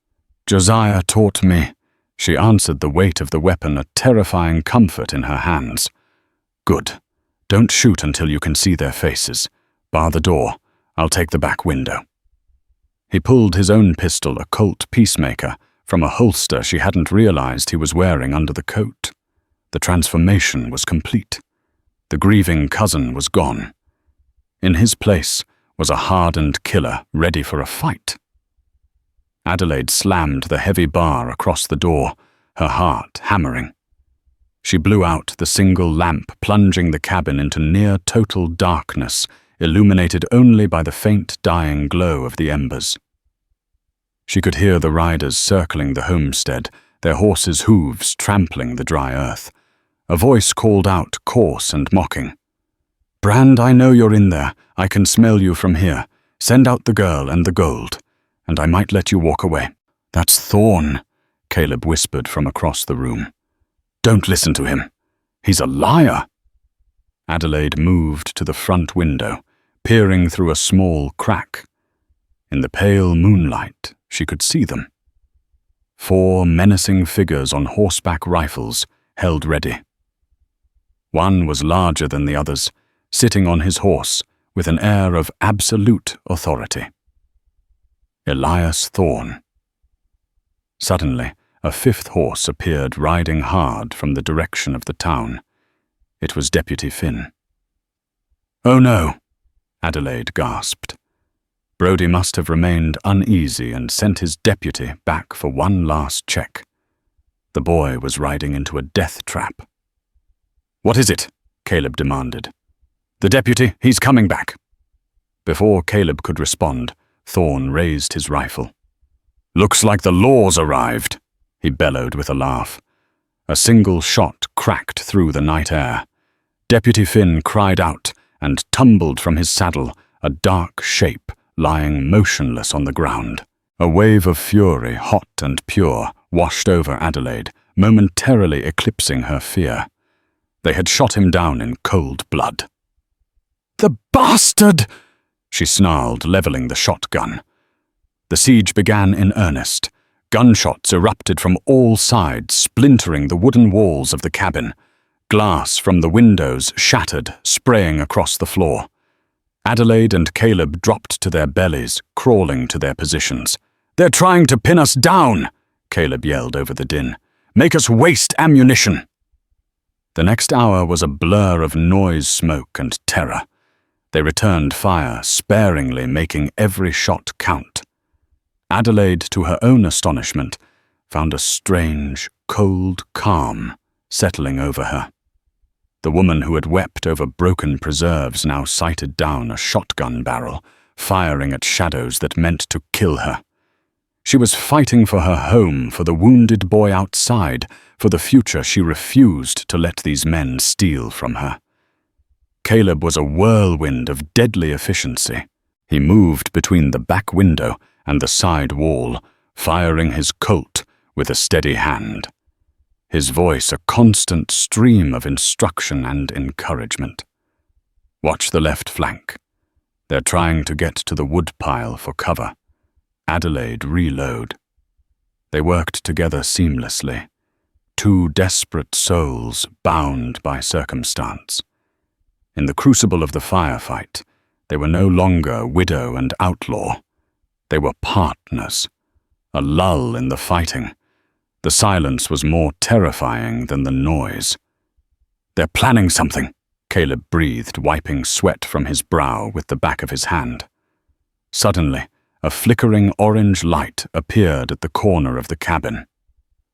A: Josiah taught me. She answered, the weight of the weapon a terrifying comfort in her hands. Good. Don't shoot until you can see their faces. Bar the door. I'll take the back window. He pulled his own pistol, a Colt Peacemaker, from a holster she hadn't realized he was wearing under the coat. The transformation was complete. The grieving cousin was gone. In his place was a hardened killer ready for a fight. Adelaide slammed the heavy bar across the door, her heart hammering. She blew out the single lamp, plunging the cabin into near-total darkness, illuminated only by the faint dying glow of the embers. She could hear the riders circling the homestead, their horses' hooves trampling the dry earth. A voice called out, coarse and mocking. Brand, I know you're in there. I can smell you from here. Send out the girl and the gold. and I might let you walk away." "That's Thorn," Caleb whispered from across the room. "Don't listen to him. He's a liar." Adelaide moved to the front window, peering through a small crack. In the pale moonlight, she could see them. 4 menacing figures on horseback rifles, held ready. One was larger than the others, sitting on his horse with an air of absolute authority. Elias Thorn. Suddenly, a 5th horse appeared riding hard from the direction of the town. It was Deputy Finn. "Oh no," Adelaide gasped. Brodie must have remained uneasy and sent his deputy back for one last check. The boy was riding into a death trap. "What is it?" Caleb demanded. "The deputy, he's coming back." Before Caleb could respond, Thorn raised his rifle. "Looks like the law's arrived," he bellowed with a laugh. A single shot cracked through the night air. Deputy Finn cried out and tumbled from his saddle, a dark shape lying motionless on the ground. A wave of fury, hot and pure, washed over Adelaide, momentarily eclipsing her fear. They had shot him down in cold blood. "The bastard!" she snarled, leveling the shotgun. The siege began in earnest. Gunshots erupted from all sides, splintering the wooden walls of the cabin. Glass from the windows shattered, spraying across the floor. Adelaide and Caleb dropped to their bellies, crawling to their positions. "They're trying to pin us down!" Caleb yelled over the din. "Make us waste ammunition!" The next hour was a blur of noise, smoke, and terror. They returned fire, sparingly making every shot count. Adelaide, to her own astonishment, found a strange, cold calm settling over her. The woman who had wept over broken preserves now sighted down a shotgun barrel, firing at shadows that meant to kill her. She was fighting for her home, for the wounded boy outside, for the future she refused to let these men steal from her. Caleb was a whirlwind of deadly efficiency. He moved between the back window and the side wall, firing his Colt with a steady hand. His voice a constant stream of instruction and encouragement. "Watch the left flank. They're trying to get to the woodpile for cover. Adelaide, reload." They worked together seamlessly. 2 desperate souls bound by circumstance. In the crucible of the firefight, they were no longer widow and outlaw. They were partners. A lull in the fighting. The silence was more terrifying than the noise. "They're planning something," Caleb breathed, wiping sweat from his brow with the back of his hand. Suddenly, a flickering orange light appeared at the corner of the cabin.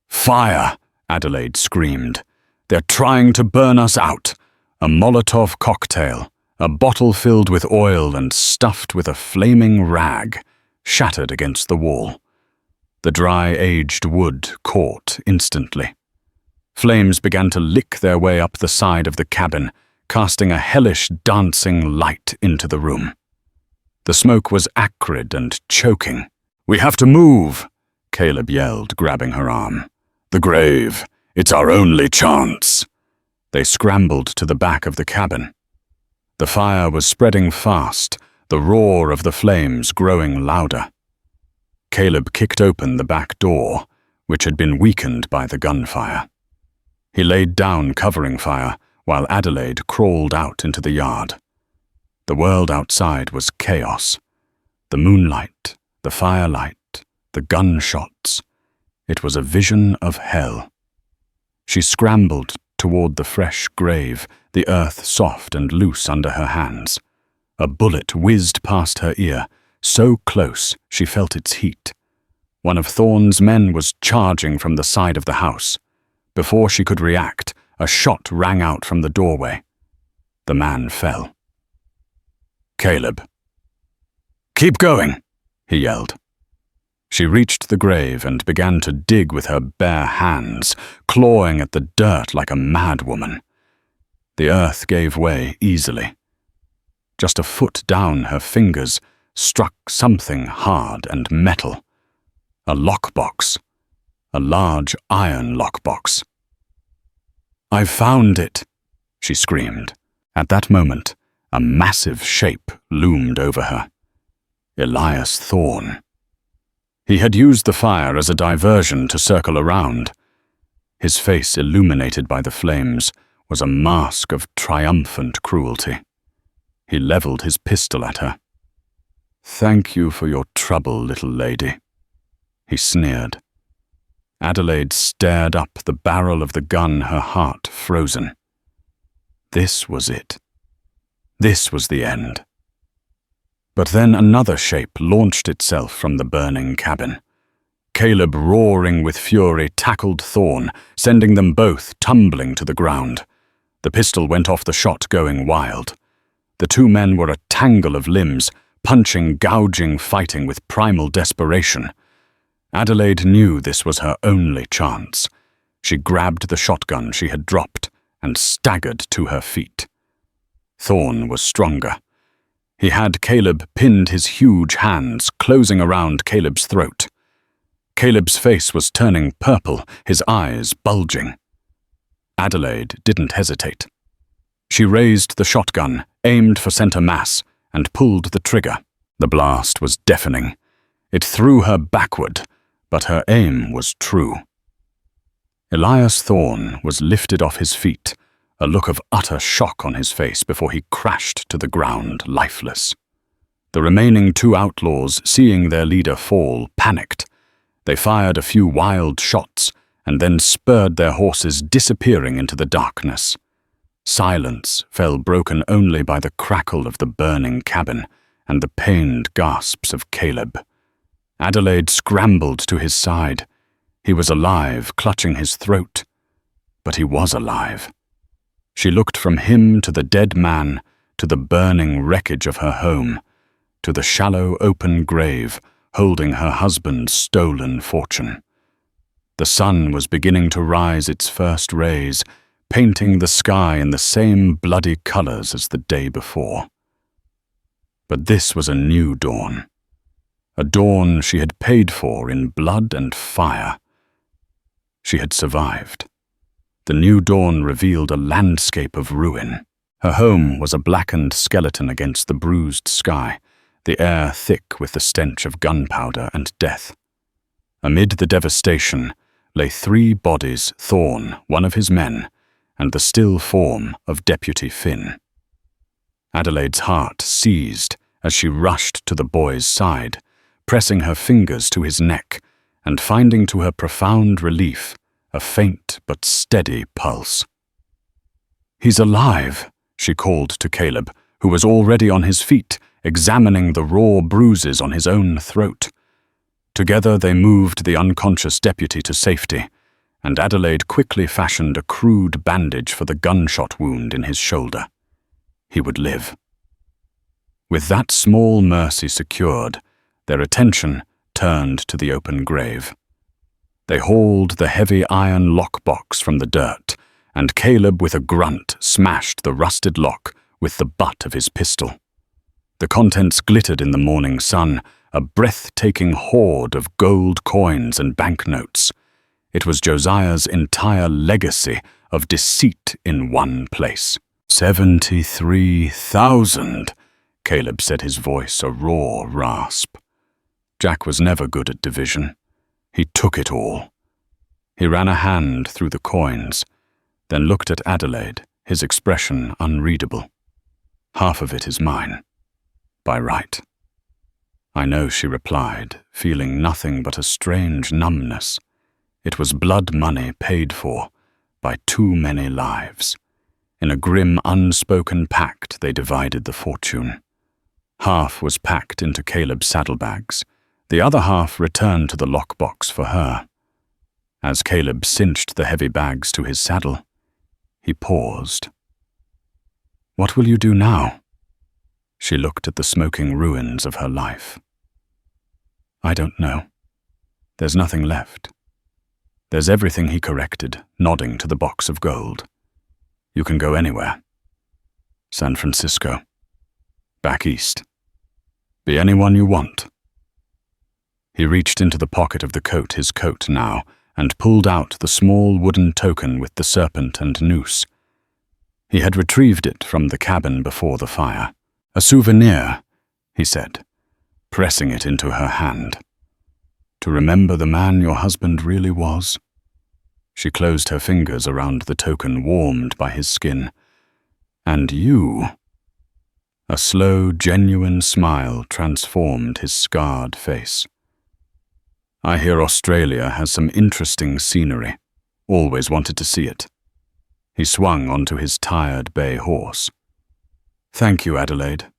A: "Fire!" Adelaide screamed. "They're trying to burn us out. A Molotov cocktail, a bottle filled with oil and stuffed with a flaming rag, shattered against the wall. The dry, aged wood caught instantly. Flames began to lick their way up the side of the cabin, casting a hellish, dancing light into the room. The smoke was acrid and choking. "We have to move!" Caleb yelled, grabbing her arm. "The grave. It's our only chance." They scrambled to the back of the cabin. The fire was spreading fast, the roar of the flames growing louder. Caleb kicked open the back door, which had been weakened by the gunfire. He laid down covering fire, while Adelaide crawled out into the yard. The world outside was chaos. The moonlight, the firelight, the gunshots. It was a vision of hell. She scrambled toward the fresh grave, the earth soft and loose under her hands. A bullet whizzed past her ear, so close she felt its heat. One of Thorn's men was charging from the side of the house. Before she could react, a shot rang out from the doorway. The man fell. "Caleb." "Keep going," he yelled. She reached the grave and began to dig with her bare hands, clawing at the dirt like a madwoman. The earth gave way easily. Just a foot down, her fingers struck something hard and metal. A lockbox. A large iron lockbox. "I've found it," she screamed. At that moment, a massive shape loomed over her. Elias Thorne. He had used the fire as a diversion to circle around. His face, illuminated by the flames, was a mask of triumphant cruelty. He leveled his pistol at her. "Thank you for your trouble, little lady," he sneered. Adelaide stared up the barrel of the gun, her heart frozen. This was it. This was the end. But then another shape launched itself from the burning cabin. Caleb, roaring with fury, tackled Thorne, sending them both tumbling to the ground. The pistol went off the shot, going wild. The two men were a tangle of limbs, punching, gouging, fighting with primal desperation. Adelaide knew this was her only chance. She grabbed the shotgun she had dropped and staggered to her feet. Thorne was stronger. He had Caleb pinned, his huge hands closing around Caleb's throat. Caleb's face was turning purple, his eyes bulging. Adelaide didn't hesitate. She raised the shotgun, aimed for center mass, and pulled the trigger. The blast was deafening. It threw her backward, but her aim was true. Elias Thorne was lifted off his feet, a look of utter shock on his face before he crashed to the ground, lifeless. The remaining two outlaws, seeing their leader fall, panicked. They fired a few wild shots and then spurred their horses, disappearing into the darkness. Silence fell, broken only by the crackle of the burning cabin and the pained gasps of Caleb. Adelaide scrambled to his side. He was alive, clutching his throat. But he was alive. She looked from him to the dead man, to the burning wreckage of her home, to the shallow open grave holding her husband's stolen fortune. The sun was beginning to rise its first rays, painting the sky in the same bloody colors as the day before. But this was a new dawn. A dawn she had paid for in blood and fire. She had survived. The new dawn revealed a landscape of ruin. Her home was a blackened skeleton against the bruised sky, the air thick with the stench of gunpowder and death. Amid the devastation lay three bodies: Thorne, one of his men, and the still form of Deputy Finn. Adelaide's heart seized as she rushed to the boy's side, pressing her fingers to his neck and finding to her profound relief a faint but steady pulse. "He's alive," she called to Caleb, who was already on his feet, examining the raw bruises on his own throat. Together they moved the unconscious deputy to safety, and Adelaide quickly fashioned a crude bandage for the gunshot wound in his shoulder. He would live. With that small mercy secured, their attention turned to the open grave. They hauled the heavy iron lockbox from the dirt, and Caleb, with a grunt, smashed the rusted lock with the butt of his pistol. The contents glittered in the morning sun, a breathtaking hoard of gold coins and banknotes. It was Josiah's entire legacy of deceit in one place. 73,000, Caleb said, his voice a raw rasp. Jack was never good at division. He took it all. He ran a hand through the coins, then looked at Adelaide, his expression unreadable. "Half of it is mine, by right." "I know," she replied, feeling nothing but a strange numbness. It was blood money paid for by too many lives. In a grim, unspoken pact, they divided the fortune. Half was packed into Caleb's saddlebags. The other half returned to the lockbox for her. As Caleb cinched the heavy bags to his saddle, he paused. "What will you do now?" She looked at the smoking ruins of her life. "I don't know. There's nothing left. There's everything," he corrected, nodding to the box of gold. "You can go anywhere. San Francisco. Back east. Be anyone you want." He reached into the pocket of the coat, his coat now, and pulled out the small wooden token with the serpent and noose. He had retrieved it from the cabin before the fire. "A souvenir," he said, pressing it into her hand. "To remember the man your husband really was." She closed her fingers around the token, warmed by his skin. "And you?" A slow, genuine smile transformed his scarred face. "I hear Australia has some interesting scenery. Always wanted to see it." He swung onto his tired bay horse. "Thank you, Adelaide."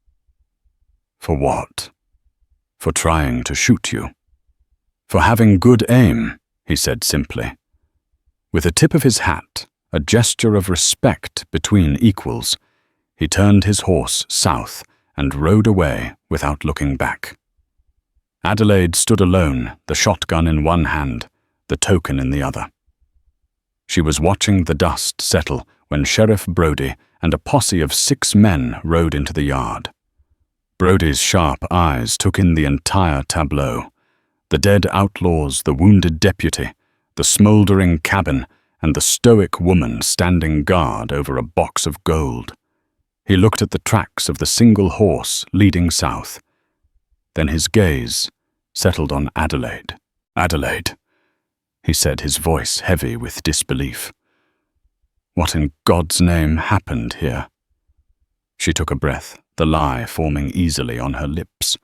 A: "For what?" "For trying to shoot you." "For having good aim," he said simply. With a tip of his hat, a gesture of respect between equals, he turned his horse south and rode away without looking back. Adelaide stood alone, the shotgun in one hand, the token in the other. She was watching the dust settle when Sheriff Brody and a posse of 6 men rode into the yard. Brody's sharp eyes took in the entire tableau: the dead outlaws, the wounded deputy, the smouldering cabin, and the stoic woman standing guard over a box of gold. He looked at the tracks of the single horse leading south. Then his gaze settled on Adelaide. "Adelaide," he said, his voice heavy with disbelief. "What in God's name happened here?" She took a breath, the lie forming easily on her lips.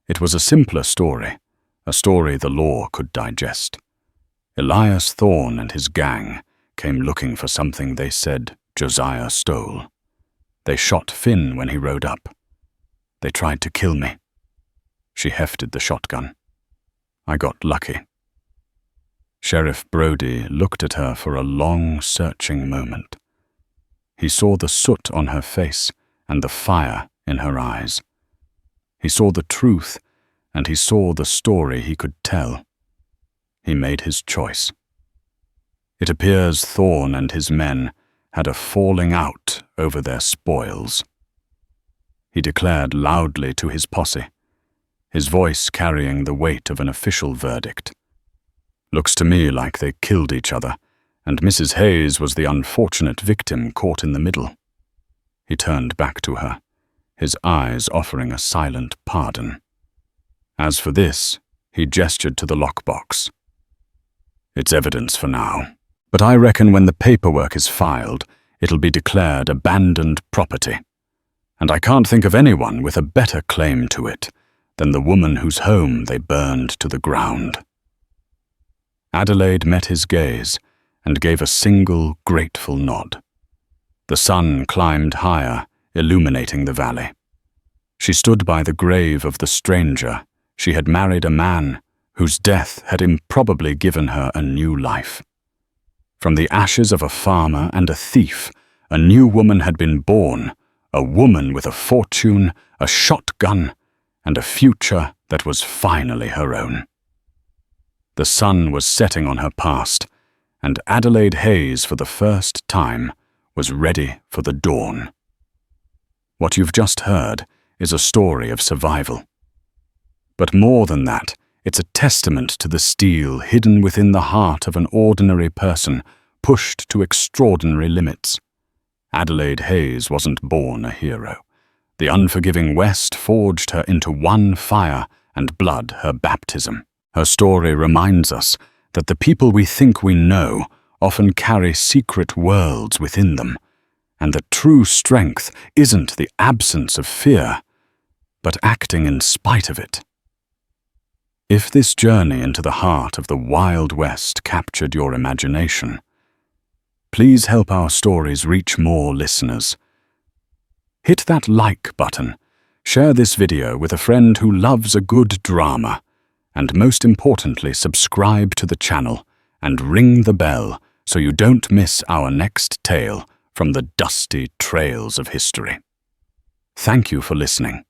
A: It was a simpler story, a story the law could digest. Elias Thorne and his gang came looking for something they said Josiah stole. They shot Finn when he rode up. They tried to kill me. She hefted the shotgun. I got lucky. Sheriff Brody looked at her for a long, searching moment. He saw the soot on her face and the fire in her eyes. He saw the truth, and he saw the story he could tell. He made his choice. It appears Thorne and his men had a falling out over their spoils. He declared loudly to his posse, his voice carrying the weight of an official verdict. "Looks to me like they killed each other, and Mrs. Hayes was the unfortunate victim caught in the middle." He turned back to her, his eyes offering a silent pardon. As for this, he gestured to the lockbox. "It's evidence for now, but I reckon when the paperwork is filed, it'll be declared abandoned property. And I can't think of anyone with a better claim to it than the woman whose home they burned to the ground." Adelaide met his gaze and gave a single grateful nod. The sun climbed higher, illuminating the valley. She stood by the grave of the stranger. She had married a man whose death had improbably given her a new life. From the ashes of a farmer and a thief, a new woman had been born, a woman with a fortune, a shotgun, and a future that was finally her own. The sun was setting on her past, and Adelaide Hayes, for the first time, was ready for the dawn. What you've just heard is a story of survival. But more than that, it's a testament to the steel hidden within the heart of an ordinary person pushed to extraordinary limits. Adelaide Hayes wasn't born a hero. The unforgiving West forged her into one fire and blood her baptism. Her story reminds us that the people we think we know often carry secret worlds within them, and that true strength isn't the absence of fear, but acting in spite of it. If this journey into the heart of the Wild West captured your imagination, please help our stories reach more listeners. Hit that like button, share this video with a friend who loves a good drama, and most importantly, subscribe to the channel and ring the bell so you don't miss our next tale from the dusty trails of history. Thank you for listening.